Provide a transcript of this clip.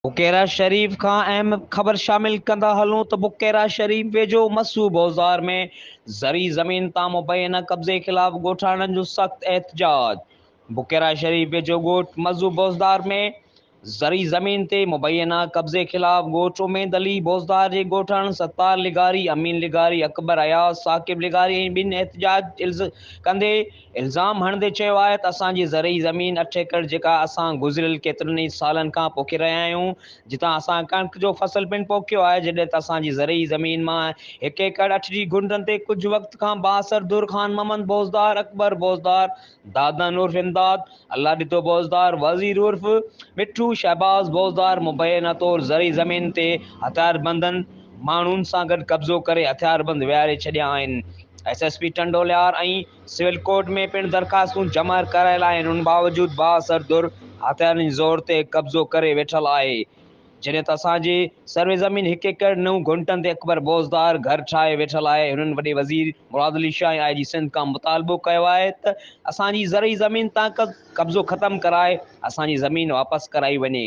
बुकेरा शरीफ का अहम खबर शामिल कंदा हलूं तो बुकेरा शरीफ वेझो मसू बाज़ार में ज़री ज़मीन तां मुबैना कब्ज़े ख़िलाफ़ ॻोठाणनि जो सख़्त एहतजाज। बुकेरा शरीफ वेझो ॻोठ मसू बाज़ार में ज़री ज़मीन ते मुबैना कब्ज़े ख़िलाफ़ ॻोठ उमेद अली बाज़ार जे ॻोठाणनि सत्तार लिगारी, अमीन लिगारी, अकबर अयाज़, साकिब लिगारी ऐं ॿिनि एहतजाज कंदे इल्ज़ाम हणंदे चयो आहे त असांजी ज़रई ज़मीन 8 एकड़ जेका असां गुज़िरियल केतिरनि ई सालनि खां पोखे रहिया आहियूं, जितां असां कणिक जो फसल पिणु पोखियो आहे, जॾहिं त असांजी ज़रई ज़मीन मां 1 एकड़ 8 जी गुंडनि ते कुझु वक़्त खां बासर दुर ख़ान, मोहम्मद बोज़दार, अकबर बोज़दार, दादन उर्फ़ इमदाद, अल्लाह ॾितो बोज़दार, वज़ीर उर्फ़ मिठू, शहबाज़ बोज़दार मुबैना तौर ज़रई ज़मीन ते हथियारबंदनि माण्हुनि सां गॾु कब्ज़ो करे हथियारबंद विहारे छॾिया आहिनि। SSP टंडोलियार ऐं सिविल कोर्ट में पिणु दरख़्वास्तूं जमा करायल आहिनि। उन बावजूदि बासर दुर हथियारनि ज़ोर ते कब्ज़ो करे वेठल आहे। जॾहिं त असांजी सर्वे ज़मीन 1 एकड़ 9 गुंटनि ते अकबर बोज़दार घर ठाहे वेठल आहे। हुननि वॾे वज़ीर मुराद अली शाह IG सिंध खां मुतालबो कयो आहे त असांजी ज़रई ज़मीन तां कब्ज़ो ख़तमु कराए असांजी ज़मीन वापसि कराई वञे।